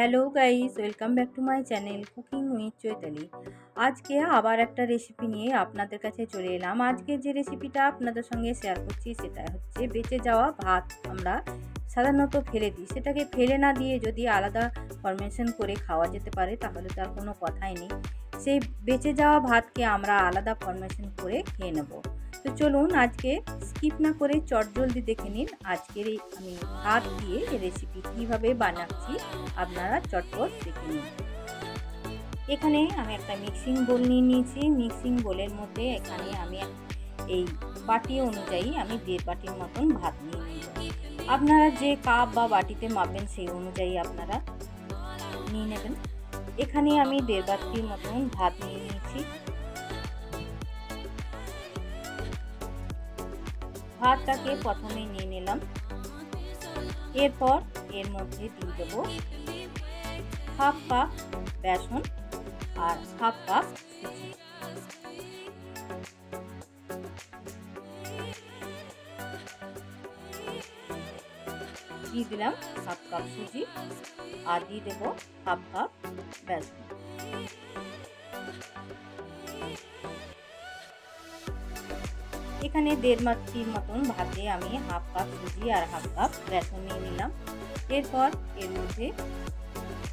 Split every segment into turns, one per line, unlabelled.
Hello guys, welcome back to my channel cooking with Chaitali. আজকে আবার একটা রেসিপি নিয়ে আপনাদের কাছে চলে এলাম। আজকে যে রেসিপিটা আপনাদের সঙ্গে শেয়ার করছি সেটা হচ্ছে বেঁচে যাওয়া ভাত। আমরা সাধারণত ফেলে দিই, সেটাকে ফেলে না দিয়ে যদি আলাদা ফরমেশন করে খাওয়া যেতে পারে তাহলে তার কোনো কথাই নেই। সেই বেঁচে যাওয়া ভাতকে আমরা আলাদা ফরমেশন করে খেয়ে নেব। তো চলুন আজকে স্কিপ না করে চটজলদি দেখে নিন আজকের এই আমি ভাত দিয়ে রেসিপি কীভাবে বানাচ্ছি, আপনারা চটপট দেখে নিন। এখানে আমি একটা মিক্সিং বোল নিয়ে নিয়েছি। মিক্সিং বোলের মধ্যে এখানে আমি এই বাটি অনুযায়ী আমি 1.5 বাটির মতন ভাত নিয়ে নিয়েছি। আপনারা যে কাপ বা বাটিতে মাপবেন সেই অনুযায়ী আপনারা নিয়ে নেবেন। এখানে আমি 1.5 বাটির মতন ভাত নিয়ে নিয়েছি। ভাতটাকে প্রথমে নিয়ে নিলাম। এরপর এর মধ্যে দিয়ে দেব হাফ কাপ বেসন আর হাফ কাপ সুজি। দিয়ে দিলাম হাফ কাপ সুজি আর দিয়ে দেব হাফ কাপ বেসন। এখানে 1.5 বাটির মতন ভাতে আমি হাফ কাপ সুজি আর হাফ কাপ বেসন নিয়ে নিলাম। এরপর এর মধ্যে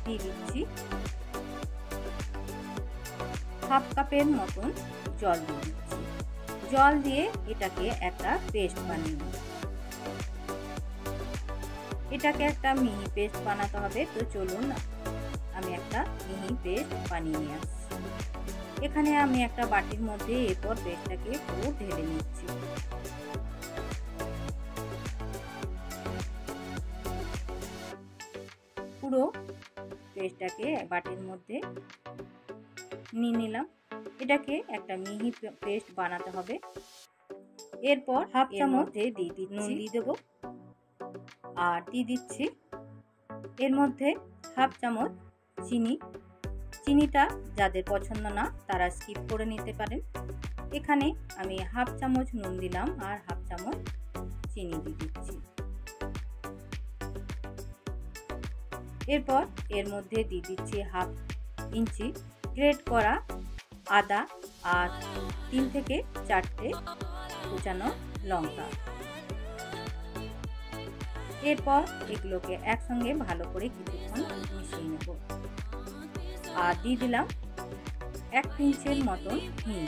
দিয়ে দিচ্ছি হাফ কাপের মতন জল দিয়ে দিচ্ছি। জল দিয়ে এটাকে একটা পেস্ট বানিয়ে নেব। এটাকে একটা মিহি পেস্ট বানাতে হবে। তো চলুন আমি একটা মিহি পেস্ট বানিয়ে নিয়ে আসছি। এখানে আমি একটা বাটির মধ্যে এরপর পেস্টটাকে পুরো ঢেলে নিচ্ছি। পুরো পেস্টটাকে বাটির মধ্যে নিয়ে নিলাম। এটাকে একটা মিহি পেস্ট বানাতে হবে। এরপর হাফ চামচ নুন দিয়ে দেবো আর দিয়ে দিচ্ছি এর মধ্যে হাফ চামচ চিনি। চিনিটা যাদের পছন্দ না তারা স্কিপ করে নিতে পারেন। এখানে আমি হাফ চামচ নুন দিলাম আর হাফ চামচ চিনি দিয়ে দিচ্ছি। এরপর এর মধ্যে দিয়ে দিচ্ছি হাফ ইঞ্চি গ্রেট করা আদা আর 3 থেকে 4টে কুচানো লঙ্কা। এরপর এগুলোকে একসঙ্গে ভালো করে কিছুক্ষণ মিশিয়ে নেব আর দিয়ে দিলাম 1 পিঞ্চের মতন হিং।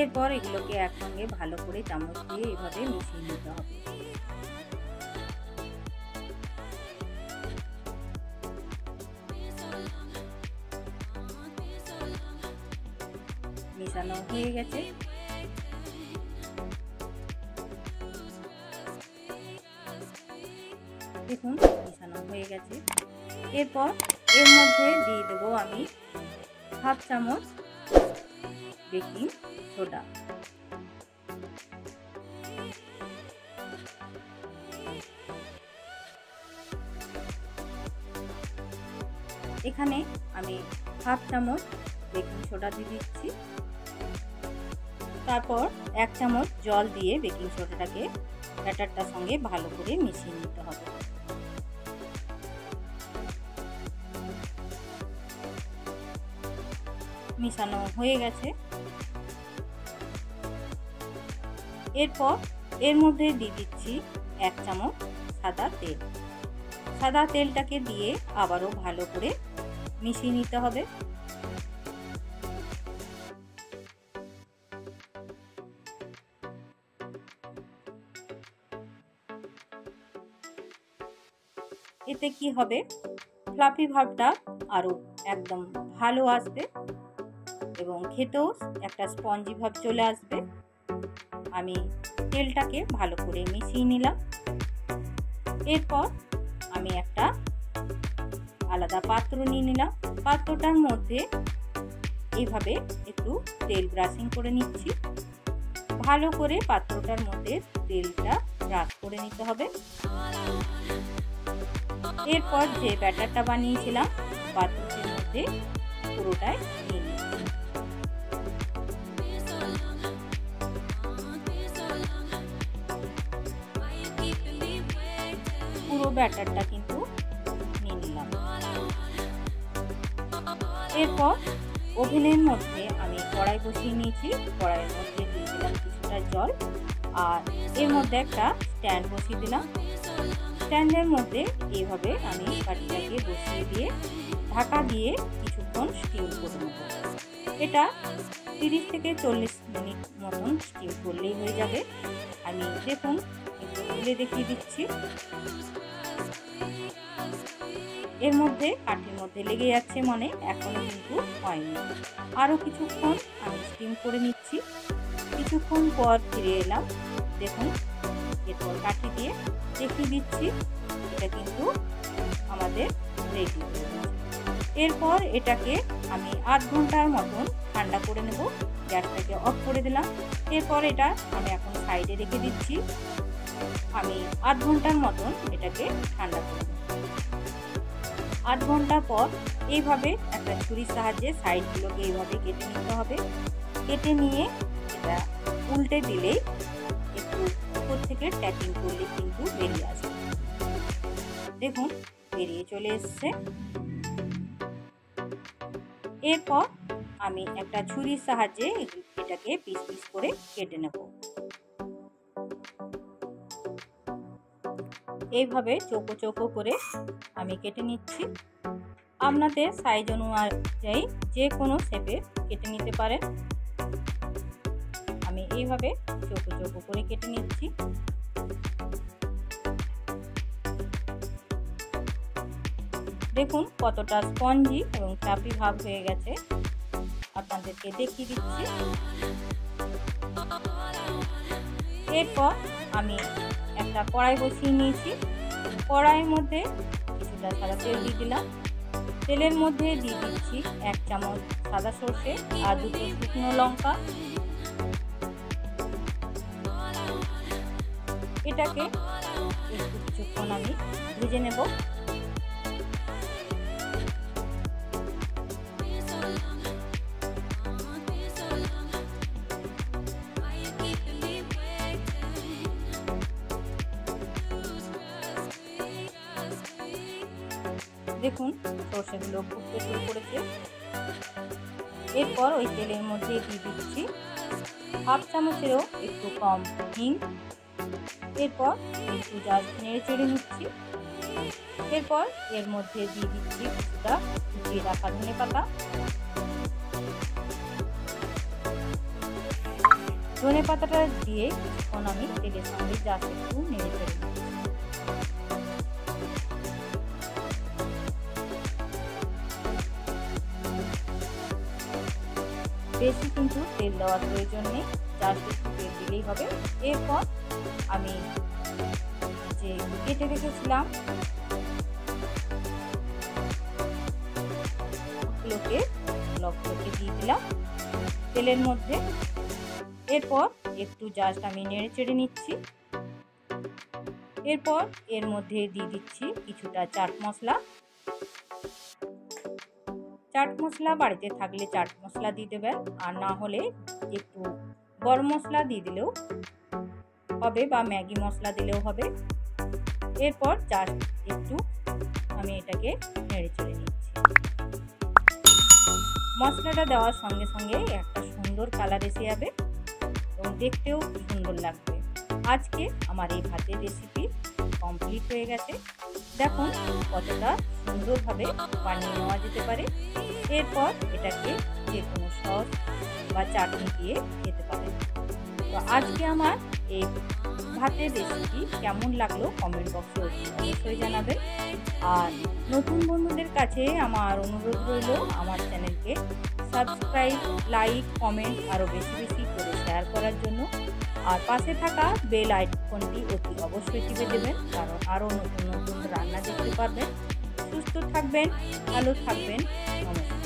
এরপর এগুলোকে একসঙ্গে ভালো করে চামচ দিয়ে এভাবে মিশিয়ে নিতে হবে। মিশানো হয়ে গেছে। দেখুন মিশানো হয়ে গেছে। এরপর এর মধ্যে দিয়ে দেবো আমি হাফ চামচ বেকিং সোডা। এখানে আমি হাফ চামচ বেকিং সোডা দিয়ে দিচ্ছি। তারপর 1 চামচ জল দিয়ে বেকিং সোডাটাকে ব্যাটারটার সঙ্গে ভালো করে মিশিয়ে নিতে হবে। মিশানো হয়ে গেছে। এরপর এর মধ্যে দিয়ে দিচ্ছি 1 চামচ সাদা তেল। সাদা তেলটাকে দিয়ে আবারও ভালো করে মিশিয়ে নিতে হবে। এতে কি হবে, ফ্লাফি ভাবটা আরও একদম ভালো আসবে এবং খেতেও একটা স্পঞ্জি ভাব চলে আসবে। আমি তেলটাকে ভালো করে মিশিয়ে নিলাম। এরপর আমি একটা আলাদা পাত্র নিয়ে নিলাম। পাত্রটার মধ্যে এইভাবে একটু তেল ব্রাশিং করে নিচ্ছি। ভালো করে পাত্রটার মধ্যে তেলটা ব্রাশ করে নিতে হবে। এরপর যে ব্যাটারটা বানিয়েছিলাম পাত্রটির মধ্যে পুরোটাই নিয়ে নিচ্ছি। পুরো ব্যাটারটা কিন্তু এরপর ওভেনের মধ্যে আমি কড়াই বসিয়ে নিয়েছি। কড়াইয়ের মধ্যে দিয়ে দিলাম কিছুটা জল, আর এর মধ্যে একটা স্ট্যান্ড বসিয়ে দিলাম। স্ট্যান্ডের মধ্যে এইভাবে আমি বাটিটাকে বসিয়ে দিয়ে ঢাকা দিয়ে কিছুক্ষণ স্টিম করে নেব। এটা 30 থেকে 40 মিনিট মতন স্টিম করলেই হয়ে যাবে। আমি দেখুন একটু খুলে দেখিয়ে দিচ্ছি। এর মধ্যে কাঠির মধ্যে লেগে যাচ্ছে মনে, এখনো কিন্তু হয়নি। আরও কিছুক্ষণ আমি স্টিম করে নিচ্ছি। কিছুক্ষণ পর ফিরে এলাম। দেখুন এরপর কাঠি দিয়ে দেখিয়ে দিচ্ছি, এটা কিন্তু আমাদের রেডি হয়ে গেছে। এরপর এটাকে আমি আধ ঘন্টার মতন ঠান্ডা করে নেব। গ্যাসটাকে অফ করে দিলাম। এরপর এটা আমি এখন সাইডে রেখে দিচ্ছি। আমি আধ ঘন্টার মতন এটাকে ঠান্ডা করে নেব। আধ ঘন্টা পর এইভাবে একটা ছুরির সাহায্যে সাইডগুলোকে এইভাবে কেটে নিতে হবে। কেটে নিয়ে এটা উল্টে দিলেই একটু উপর থেকে ট্যাপিং করলে কিন্তু বেরিয়ে আসবে। দেখুন বেরিয়ে চলে এসছে। এরপর আমি একটা ছুরির সাহায্যে এটাকে পিস পিস করে কেটে নেব। এইভাবে চৌকো চৌকো করে আমি কেটে নিচ্ছি। আপনাদের সাইজ অনুযায়ী যে কোনো শেপে কেটে নিতে পারেন। আমি এইভাবে চৌকো চৌকো করে কেটে নিচ্ছি। দেখুন কতটা স্পঞ্জি এবং চাপি ভাব হয়ে গেছে, আপনাদেরকে দেখিয়ে দিচ্ছি। এরপর আমি একটা কড়াই বসিয়ে নিয়েছি। কড়াইয়ের মধ্যে কিছুটা সাদা তেল দিয়ে দিলাম। তেলের মধ্যে দিয়ে দিচ্ছি 1 চামচ সাদা সর্ষে আর 2 শুকনো লঙ্কা। এটাকে একটু কিছুক্ষণ আমি ভেজে নেব। দেখুন সর্ষেগুলো ফুটতে শুরু করেছে। এরপর ওই তেলের মধ্যে দিয়ে দিচ্ছি 1/2 চামচেরও একটু কম হিং। এরপর একটু জাস্ট নেড়ে চেড়ে নিচ্ছি। এরপর এর মধ্যে দিয়ে দিচ্ছি কিছুটা কুচিয়ে রাখা ধনেপাতা। ধনেপাতাটা দিয়ে কিছুক্ষণ আমি তেলের সঙ্গে জাস্ট একটু নেড়ে চেড়ে নিচ্ছি। বেশি কিন্তু তেল দেওয়ার প্রয়োজন নেই, জাস্ট একটু তেল দিলেই হবে। এরপর আমি যে কেটে রেখেছিলাম লবগুলোকে দিয়ে দিলাম তেলের মধ্যে। এরপর একটু জাস্ট আমি নেড়ে চেড়ে নিচ্ছি। এরপর এর মধ্যে দিয়ে দিচ্ছি কিছুটা চাট মশলা। চাট মশলা বাড়িতে থাকলে চাট মশলা দিয়ে দেবেন, আর না হলে একটু গরম মশলা দিয়ে দিলেও হবে বা ম্যাগি মশলা দিলেও হবে। এরপর জাস্ট একটু আমি এটাকে নেড়ে চেড়ে নিচ্ছি। মশলাটা দেওয়ার সঙ্গে সঙ্গে একটা সুন্দর কালার এসে যাবে এবং দেখতেও সুন্দর লাগবে। আজকে আমার এই ভাতের রেসিপি কমপ্লিট হয়ে গেছে। দেখুন কতটা সুন্দরভাবে বানিয়ে নেওয়া যেতে পারে। এরপর এটাকে যে কোনো সস বা চাটনি দিয়ে খেতে পারেন। তো আজকে আমার এই ভাতের রেসিপি কেমন লাগলো কমেন্ট বক্সে অবশ্যই জানাবেন। আর নতুন বন্ধুদের কাছে আমার অনুরোধ রইল আমার চ্যানেলকে সাবস্ক্রাইব, লাইক, কমেন্ট আরও বেশি বেশি করে শেয়ার করার জন্য। আর পাশে থাকা বেল আইকনটি অতি অবশ্যই টিপে দেবেন, কারণ আরও নতুন নতুন রান্না দেখতে পারবেন। সুস্থ থাকবেন, ভালো থাকবেন। নমস্কার।